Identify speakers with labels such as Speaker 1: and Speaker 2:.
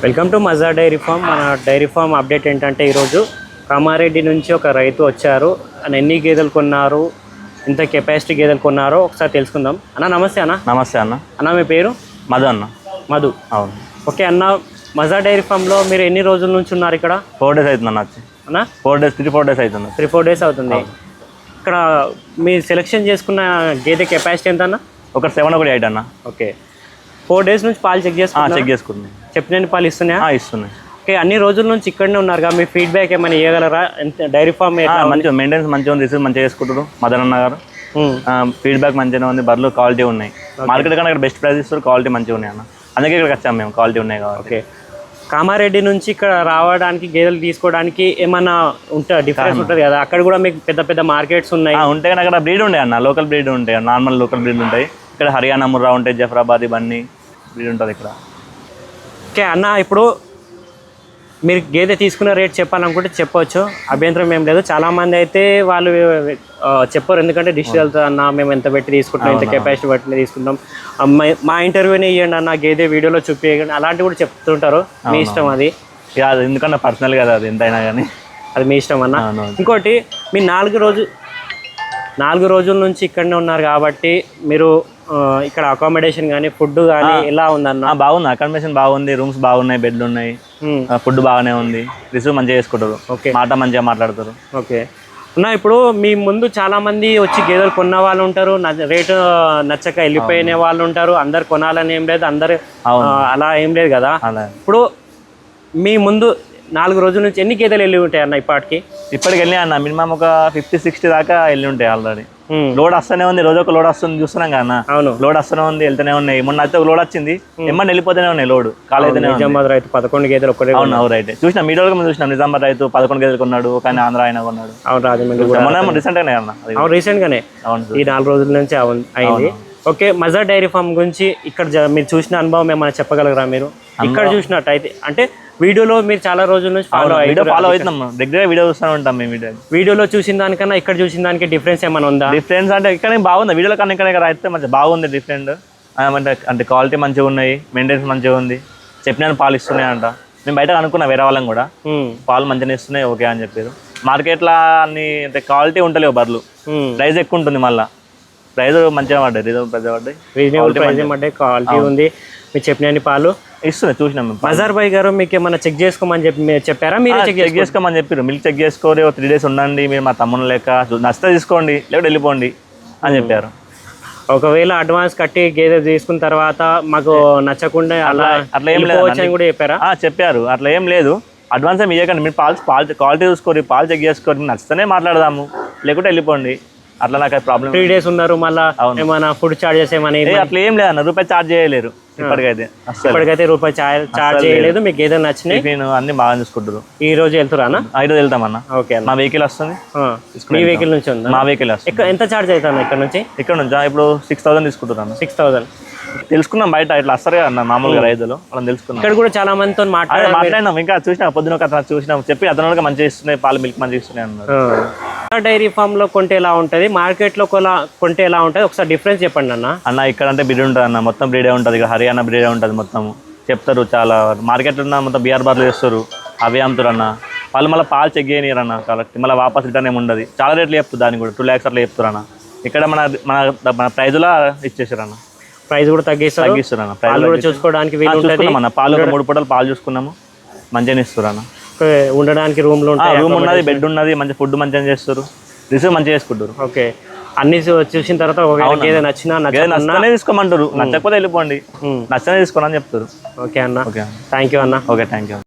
Speaker 1: Welcome to మజా dairy farm. మన dairy farm update ఏంటంటే ఈరోజు కామారెడ్డి నుంచి ఒక రైతు వచ్చారు. ఆయన ఎన్ని గేదెలు కొన్నారు, ఎంత కెపాసిటీ గేదెలు కొన్నారో ఒకసారి తెలుసుకుందాం. అన్న నమస్తే.
Speaker 2: నమస్తే అన్న.
Speaker 1: మీ పేరు?
Speaker 2: మధు అన్న.
Speaker 1: మధు.
Speaker 2: అవును.
Speaker 1: ఓకే అన్న, మజా డైరీ ఫామ్లో మీరు ఎన్ని రోజుల నుంచి ఉన్నారు ఇక్కడ?
Speaker 2: 4 days అవుతుంది అన్న. వచ్చి
Speaker 1: అన్న
Speaker 2: 4 days 3-4 days అవుతుంది.
Speaker 1: 3-4 days అవుతుంది. ఇక్కడ మీరు సెలెక్షన్ చేసుకున్న గేదె కెపాసిటీ ఎంత అన్న?
Speaker 2: ఒక 7 ఒకటి 8 అన్న.
Speaker 1: ఓకే, 4 days నుంచి పాలు చెక్
Speaker 2: చేసుకుంటున్నాం.
Speaker 1: చెప్పిన పాలు ఇస్తున్నాయా?
Speaker 2: ఇస్తున్నాయి.
Speaker 1: ఓకే, అన్ని రోజుల నుంచి ఇక్కడనే ఉన్నారుగా, మీ ఫీడ్బ్యాక్ ఏమైనా ఇవ్వగలరా? డైరీ ఫామ్
Speaker 2: మంచిగా మెయింటెనెన్స్ మంచిగా ఉంది, రిసీవ్ మంచిగా చేసుకుంటారు మదన్ అన్న గారు. ఫీడ్బ్యాక్ మంచిగా ఉంది, బర్రెలు క్వాలిటీ ఉన్నాయి. మార్కెట్ కన్నా ఇక్కడ బెస్ట్ ప్రైస్ ఇస్తారు, క్వాలిటీ మంచిగా ఉన్నాయి అన్న. అందుకే ఇక్కడికి వచ్చాము మేము, క్వాలిటీ ఉన్నాయి కాబట్టి.
Speaker 1: ఓకే, కామారెడ్డి నుంచి ఇక్కడ రావడానికి గేదెలు తీసుకోవడానికి ఏమన్నా డిఫరెన్స్ ఉంటుంది కదా? అక్కడ కూడా మీకు పెద్ద పెద్ద మార్కెట్స్ ఉన్నాయి.
Speaker 2: ఉంటాయి కానీ అక్కడ బ్రీడ్ ఉంటాయి అన్న, లోకల్ బ్రీడ్ ఉంటాయి, నార్మల్ లోకల్ బ్రీడ్ ఉంటాయి. ఇక్కడ హర్యానా ముర్రా ఉంటాయి, జఫరాబాద్ ఇవన్నీ బ్రీడ్ ఉంటుంది ఇక్కడ.
Speaker 1: ఓకే అన్న, ఇప్పుడు మీరు గేదె తీసుకున్న రేట్ చెప్పాలనుకుంటే చెప్పవచ్చు, అభ్యంతరం ఏం లేదు. చాలామంది అయితే వాళ్ళు చెప్పరు, ఎందుకంటే డిజిటల్ అన్న మేము ఎంత పెట్టి తీసుకుంటాం, ఎంత కెపాసిటీ బట్టి తీసుకుంటాం, మా ఇంటర్వ్యూని ఇవ్వండి అన్న, గేదె వీడియోలో చూపించండి, అలాంటివి కూడా చెప్తుంటారు. మీ ఇష్టం అది,
Speaker 2: ఎందుకంటే పర్సనల్ కదా, అది ఎంతైనా కానీ
Speaker 1: అది మీ ఇష్టం అన్న. ఇంకోటి, మీ 4 రోజుల నుంచి ఇక్కడనే ఉన్నారు కాబట్టి మీరు ఇక్కడ అకామిడేషన్ కానీ ఫుడ్ కానీ ఎలా ఉందన్న?
Speaker 2: బాగుంది, అకామిడేషన్ బాగుంది, రూమ్స్ బాగున్నాయి, బెడ్లు ఉన్నాయి, ఫుడ్ బాగానే ఉంది, రిసీవ్ మంచిగా చేసుకుంటారు. ఓకే, మాట మంచిగా మాట్లాడతారు.
Speaker 1: ఓకే అన్న, ఇప్పుడు మీ ముందు చాలా మంది వచ్చి గేదెలు కొన్న వాళ్ళు ఉంటారు, రేటు నచ్చక వెళ్ళిపోయిన వాళ్ళు ఉంటారు. అందరు కొనాలని ఏం లేదు, అందరు అలా ఏం లేదు కదా. ఇప్పుడు మీ ముందు 4 రోజుల నుంచి ఎన్ని గేదెలు వెళ్ళి ఉంటాయి అన్న? ఇప్పటికి
Speaker 2: వెళ్ళి అన్న మినిమం ఒక 50-60 దాకా వెళ్ళి ఉంటాయి ఆల్రెడీ. లోడ్ వస్తూనే ఉంది, రోజు ఒక లోడ్ వస్తుంది, చూస్తున్నాం కదా. అవును, లోడ్ వస్తూనే ఉంది, వెళ్తూనే ఉన్నాయి. మొన్న అయితే ఒక లోడ్ వచ్చింది, ఏమన్నా వెళ్ళిపోతూనే ఉన్నాయి లోడ్.
Speaker 1: నిజామాబాద్ రైతు 11 గేదెలు ఒకటే.
Speaker 2: అవును రైట్, చూసినా మీడియాలో చూసినాం, నిజామాబాద్ రైతు 11 గేదెలు కొన్నాడు, కానీ ఆంధ్ర ఆయన కొన్నాడు.
Speaker 1: అవును, రాజమండ్రి
Speaker 2: రీసెంట్ గానే అన్న.
Speaker 1: అవును, రీసెంట్ గానే, ఈ 4 రోజుల నుంచి అయింది. ఓకే, మజా డైరీ ఫామ్ గురించి ఇక్కడ మీరు చూసిన అనుభవం ఏమైనా చెప్పగలరా? మీరు ఇక్కడ చూసినట్టు అయితే, అంటే వీడియోలో మీరు చాలా రోజుల నుంచి ఫాలో
Speaker 2: అవుతున్నాం, దగ్గర వీడియో చూస్తూ ఉంటాం మేము.
Speaker 1: వీడియోలో చూసిన దానికన్నా ఇక్కడ చూసిన దానికి డిఫరెన్స్ ఏమైనా ఉందా?
Speaker 2: డిఫరెన్స్ అంటే ఇక్కడ బాగుంది, వీడియోలో కన్నా ఇక్కడ అయితే మంచిగా బాగుంది డిఫరెంట్. అంటే క్వాలిటీ మంచిగా ఉన్నాయి, మెయింటెనెన్స్ మంచిగా ఉంది, చెప్పిన పాలు ఇస్తున్నాయి అంట. మేము బయట అనుకున్నా వేరే వాళ్ళని కూడా, పాలు మంచిగా ఇస్తున్నాయి ఓకే అని చెప్పారు. మార్కెట్లో అన్ని అంటే క్వాలిటీ ఉంటలేవు బర్రెలు, ప్రైస్ ఎక్కువ ఉంటుంది, మళ్ళీ ప్రైస్ మంచిగా పడ్డాయి,
Speaker 1: రీజనబుల్ క్వాలిటీ ఉంది. మీరు చెప్పిన పాలు
Speaker 2: ఇస్తున్నాయి, చూసినాం.
Speaker 1: మజార్ భాయ్ గారు మీకు ఏమన్నా చెక్ చేసుకోమని చెప్పారా? మీరు
Speaker 2: చెక్ చేసుకోమని చెప్పారు, మిల్క్ చెక్ చేసుకోండి, 3 days ఉండండి, మీరు మా తమ్ముని లెక్క నచ్చితే తీసుకోండి, లేకపోతే వెళ్ళిపోండి అని చెప్పారు.
Speaker 1: ఒకవేళ అడ్వాన్స్ కట్టి గేదె తీసుకున్న తర్వాత మాకు నచ్చకుండా అట్లా ఏం లేదు కూడా చెప్పారా?
Speaker 2: చెప్పారు, అట్లా ఏం లేదు. అడ్వాన్స్ ఏమి ఇవ్వకండి, మీరు పాలు క్వాలిటీ చూసుకోండి, పాలు చెక్ చేసుకోండి, నచ్చితేనే మాట్లాడదాము, లేకుంటే వెళ్ళిపోండి. అట్లా నాకు ప్రాబ్లం. 3
Speaker 1: days ఉన్నారు, మళ్ళీ ఏమైనా ఫుడ్ చార్జెస్ ఏమైనా?
Speaker 2: అట్లా ఏం లేదన్న, రూపాయి చార్జ్ చేయలేరు
Speaker 1: ఇప్పటికైతే రూపాయి చార్జ్ చేయలేదు. మీకు ఏదైనా నచ్చినాయి?
Speaker 2: అన్ని బాగా చూసుకుంటారు.
Speaker 1: ఈ రోజు వెళ్తారా?
Speaker 2: 5 రోజు వెళ్తామన్నా.
Speaker 1: ఓకే,
Speaker 2: మా వెహికల్ వస్తుంది.
Speaker 1: మీ వెహికల్ నుంచి ఉందా?
Speaker 2: మా వెహికల్ వస్తుంది.
Speaker 1: ఎంత చార్జ్ అవుతాను ఇక్కడ నుంచి?
Speaker 2: ఇప్పుడు 6000 తీసుకుంటున్నాను.
Speaker 1: 6000
Speaker 2: తెలుసుకున్నాం, బయట ఇట్లా వస్తారు కదా మామూలుగా రైతులు, వాళ్ళని తెలుసుకున్నాం.
Speaker 1: ఇక్కడ కూడా చాలా మందితో
Speaker 2: మాట్లాడినాం, ఇంకా చూసినా పొద్దున ఒక చూసినాం, చెప్పి అతను మంచిగా ఇస్తున్నాయి పాలు, మిల్క్ మంచిగా ఇస్తున్నాయి అన్నారు.
Speaker 1: డైరీ ఫామ్ లో కొంటే ఎలా ఉంటుంది, మార్కెట్ లో కొంటే ఎలా ఉంటుంది, ఒకసారి డిఫరెన్స్ చెప్పండి అన్న.
Speaker 2: ఇక్కడ అంటే బ్రీడ్ ఉంటుంది అన్న, మొత్తం బ్రీడే ఉంటుంది, ఇక హర్యానా బ్రీడే ఉంటుంది మొత్తం. చెప్తారు చాలా మార్కెట్లో ఉన్న మొత్తం బీఆర్ బార్లు చేస్తారు, అవి అమ్ముతారు అన్న. వాళ్ళు మళ్ళీ పాలు చెక్ చేయనియరు అన్న, కాబట్టి మళ్ళీ వాపస్ రిటర్న్ ఏమి ఉండదు. చాలా రేట్లు చెప్తారు, దాన్ని కూడా 2 lakhs అట్లా చెప్తారు అన్న. ఇక్కడ మన మన ప్రైజ్లో ఇచ్చేసారు అన్న,
Speaker 1: ప్రైస్ కూడా తగ్గిస్తారు అన్న. పాలు కూడా చూసుకోవడానికి
Speaker 2: మన పాలు 3 పూటలు పాలు చూసుకున్నాము, మంచిగా ఇస్తారు అన్న.
Speaker 1: ఉండడానికి రూమ్
Speaker 2: ఉన్నది, బెడ్ ఉన్నది, మంచి ఫుడ్ మంచిగా చేస్తారు, రిసీవ్ మంచిగా చేసుకుంటారు.
Speaker 1: ఓకే, అన్ని చూసిన తర్వాత
Speaker 2: నచ్చనే తీసుకోమంటారు, నచ్చకపోతే వెళ్ళిపోండి, నచ్చనే తీసుకోండి అని చెప్తారు.
Speaker 1: ఓకే అన్న, థ్యాంక్ యూ అన్న.
Speaker 2: Okay, thank you.